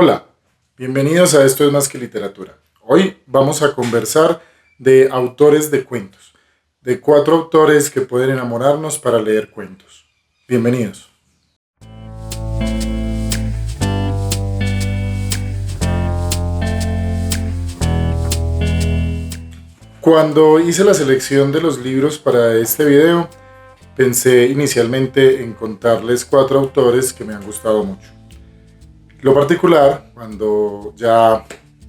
Hola, bienvenidos a Esto es más que literatura. Hoy vamos a conversar de autores de cuentos, de 4 autores que pueden enamorarnos para leer cuentos. Bienvenidos. Cuando hice la selección de los libros para este video, pensé inicialmente en contarles 4 autores que me han gustado mucho. Lo particular, cuando ya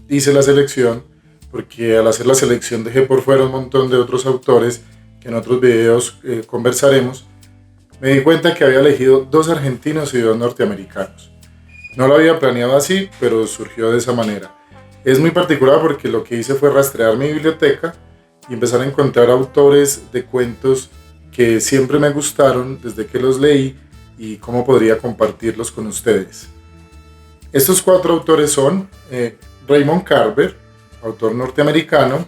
hice la selección, porque al hacer la selección dejé por fuera un montón de otros autores que en otros videos conversaremos, me di cuenta que había elegido 2 argentinos y 2 norteamericanos. No lo había planeado así, pero surgió de esa manera. Es muy particular porque lo que hice fue rastrear mi biblioteca y empezar a encontrar autores de cuentos que siempre me gustaron desde que los leí y cómo podría compartirlos con ustedes. Estos 4 autores son Raymond Carver, autor norteamericano,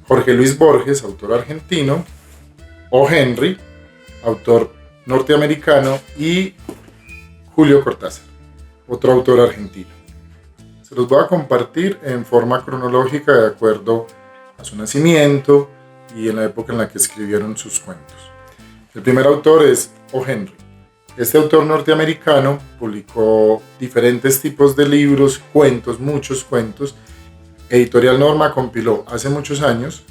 Jorge Luis Borges, autor argentino, O. Henry, autor norteamericano, y Julio Cortázar, otro autor argentino. Se los voy a compartir en forma cronológica de acuerdo a su nacimiento y en la época en la que escribieron sus cuentos. El primer autor es O. Henry. Este autor norteamericano publicó diferentes tipos de libros, cuentos, muchos cuentos. Editorial Norma compiló hace muchos años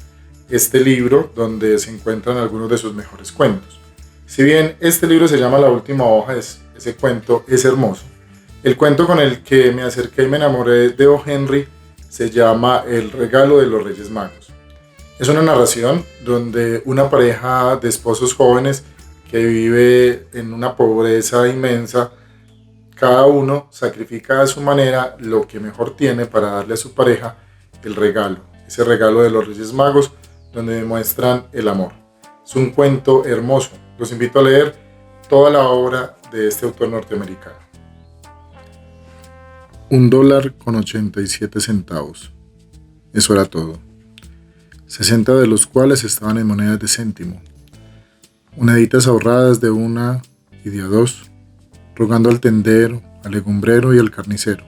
este libro donde se encuentran algunos de sus mejores cuentos. Si bien este libro se llama La última hoja, ese cuento es hermoso. El cuento con el que me acerqué y me enamoré de O. Henry se llama El regalo de los Reyes Magos. Es una narración donde una pareja de esposos jóvenes que vive en una pobreza inmensa, cada uno sacrifica a su manera lo que mejor tiene para darle a su pareja el regalo, ese regalo de los Reyes Magos, donde demuestran el amor. Es un cuento hermoso. Los invito a leer toda la obra de este autor norteamericano. $1.87. Eso era todo. 60 de los cuales estaban en monedas de céntimo. Moneditas ahorradas de 1 y de a 2, rogando al tendero, al legumbrero y al carnicero,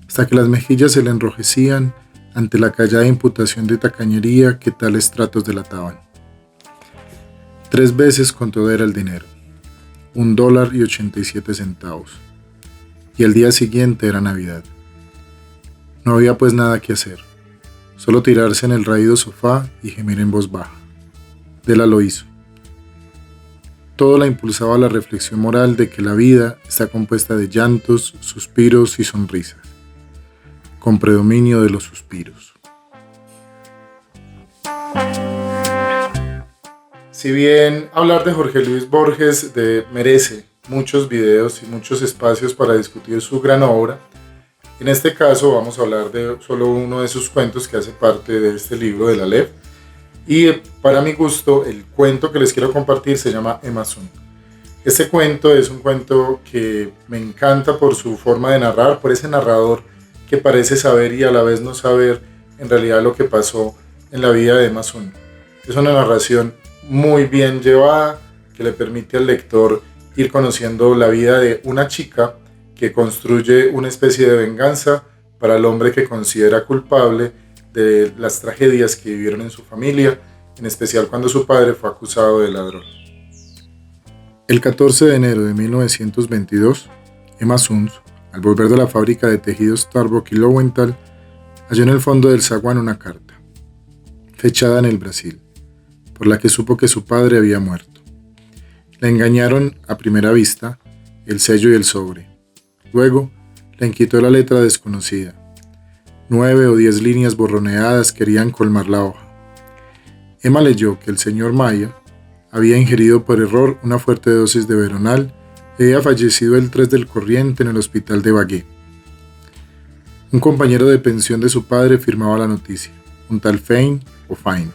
hasta que las mejillas se le enrojecían ante la callada imputación de tacañería que tales tratos delataban. 3 veces con todo era el dinero, $1.87, y el día siguiente era Navidad. No había pues nada que hacer, solo tirarse en el raído sofá y gemir en voz baja. Dela lo hizo. Todo la impulsaba a la reflexión moral de que la vida está compuesta de llantos, suspiros y sonrisas, con predominio de los suspiros. Si bien hablar de Jorge Luis Borges merece muchos videos y muchos espacios para discutir su gran obra, en este caso vamos a hablar de solo uno de sus cuentos que hace parte de este libro de la LEP. Y para mi gusto, el cuento que les quiero compartir se llama Emma Sun. Este cuento es un cuento que me encanta por su forma de narrar, por ese narrador que parece saber y a la vez no saber en realidad lo que pasó en la vida de Emma Sun. Es una narración muy bien llevada que le permite al lector ir conociendo la vida de una chica que construye una especie de venganza para el hombre que considera culpable de las tragedias que vivieron en su familia, en especial cuando su padre fue acusado de ladrón. El 14 de enero de 1922, Emma Sun, al volver de la fábrica de tejidos Starbuck y Lowenthal, halló en el fondo del zaguán una carta, fechada en el Brasil, por la que supo que su padre había muerto. La engañaron a primera vista el sello y el sobre. Luego, le inquietó la letra desconocida. 9 o 10 líneas borroneadas querían colmar la hoja. Emma leyó que el señor Maya había ingerido por error una fuerte dosis de veronal y había fallecido el 3 del corriente en el hospital de Bagué. Un compañero de pensión de su padre firmaba la noticia, un tal Fein o Fine,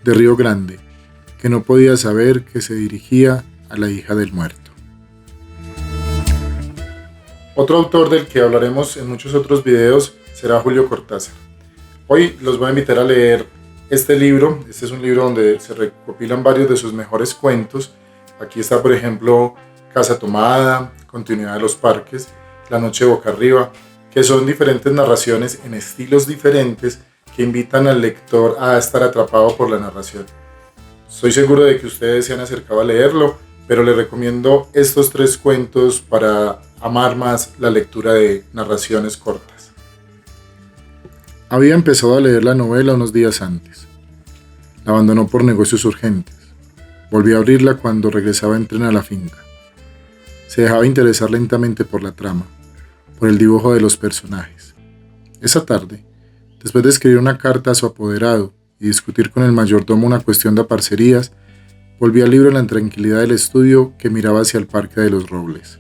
de Río Grande, que no podía saber que se dirigía a la hija del muerto. Otro autor del que hablaremos en muchos otros videos será Julio Cortázar. Hoy los voy a invitar a leer este libro. Este es un libro donde se recopilan varios de sus mejores cuentos. Aquí está, por ejemplo, Casa Tomada, Continuidad de los Parques. La noche boca arriba, que son diferentes narraciones en estilos diferentes que invitan al lector a estar atrapado por la narración. Estoy seguro de que ustedes se han acercado a leerlo, pero les recomiendo estos 3 cuentos para amar más la lectura de narraciones cortas. Había empezado a leer la novela unos días antes. La abandonó por negocios urgentes. Volvió a abrirla cuando regresaba en tren a la finca. Se dejaba interesar lentamente por la trama, por el dibujo de los personajes. Esa tarde, después de escribir una carta a su apoderado y discutir con el mayordomo una cuestión de parcerías, volví al libro en la tranquilidad del estudio que miraba hacia el Parque de los Robles.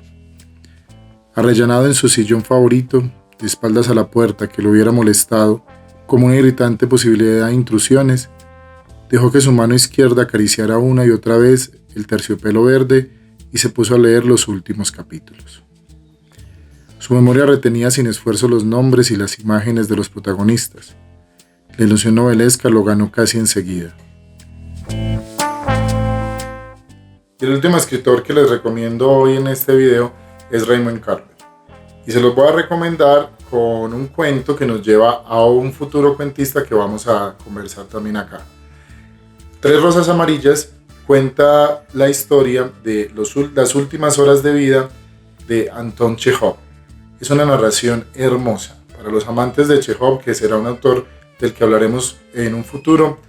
Arrellanado en su sillón favorito, de espaldas a la puerta que lo hubiera molestado, como una irritante posibilidad de intrusiones, dejó que su mano izquierda acariciara una y otra vez el terciopelo verde y se puso a leer los últimos capítulos. Su memoria retenía sin esfuerzo los nombres y las imágenes de los protagonistas. La ilusión novelesca lo ganó casi enseguida. El último escritor que les recomiendo hoy en este video es Raymond Carver. Y se los voy a recomendar con un cuento que nos lleva a un futuro cuentista que vamos a conversar también acá. Tres rosas amarillas cuenta la historia de las últimas horas de vida de Anton Chejov. Es una narración hermosa. Para los amantes de Chejov, que será un autor del que hablaremos en un futuro,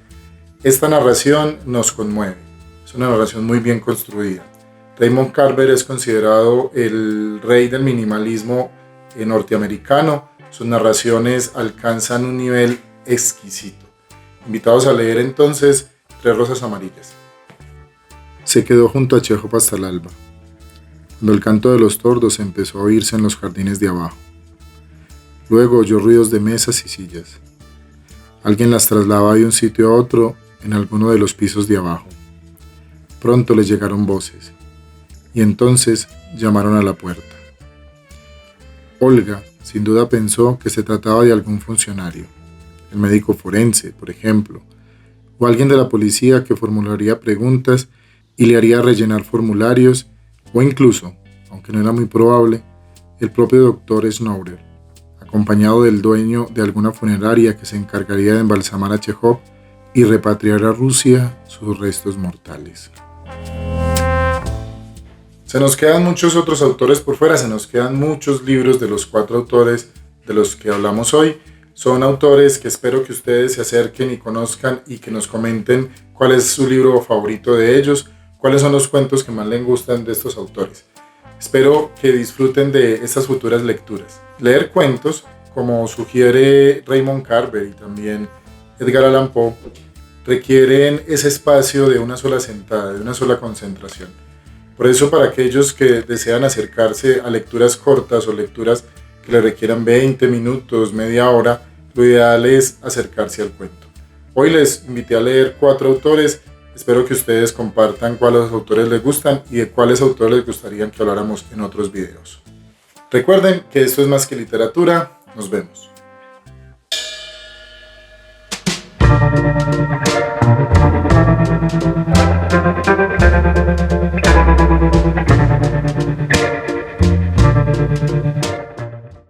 esta narración nos conmueve. Es una narración muy bien construida. Raymond Carver es considerado el rey del minimalismo norteamericano. Sus narraciones alcanzan un nivel exquisito. Invitados a leer entonces Tres rosas amarillas. Se quedó junto a Chejov hasta el alba, cuando el canto de los tordos empezó a oírse en los jardines de abajo. Luego oyó ruidos de mesas y sillas. Alguien las trasladaba de un sitio a otro en alguno de los pisos de abajo. Pronto les llegaron voces, y entonces llamaron a la puerta. Olga, sin duda, pensó que se trataba de algún funcionario, el médico forense, por ejemplo, o alguien de la policía que formularía preguntas y le haría rellenar formularios, o incluso, aunque no era muy probable, el propio doctor Schnaurer, acompañado del dueño de alguna funeraria que se encargaría de embalsamar a Chejov y repatriar a Rusia sus restos mortales. Se nos quedan muchos otros autores por fuera, se nos quedan muchos libros de los 4 autores de los que hablamos hoy. Son autores que espero que ustedes se acerquen y conozcan y que nos comenten cuál es su libro favorito de ellos, cuáles son los cuentos que más les gustan de estos autores. Espero que disfruten de estas futuras lecturas. Leer cuentos, como sugiere Raymond Carver y también Edgar Allan Poe, requieren ese espacio de una sola sentada, de una sola concentración. Por eso, para aquellos que desean acercarse a lecturas cortas o lecturas que le requieran 20 minutos, media hora, lo ideal es acercarse al cuento. Hoy les invité a leer 4 autores. Espero que ustedes compartan cuáles autores les gustan y de cuáles autores les gustaría que habláramos en otros videos. Recuerden que esto es más que literatura. Nos vemos.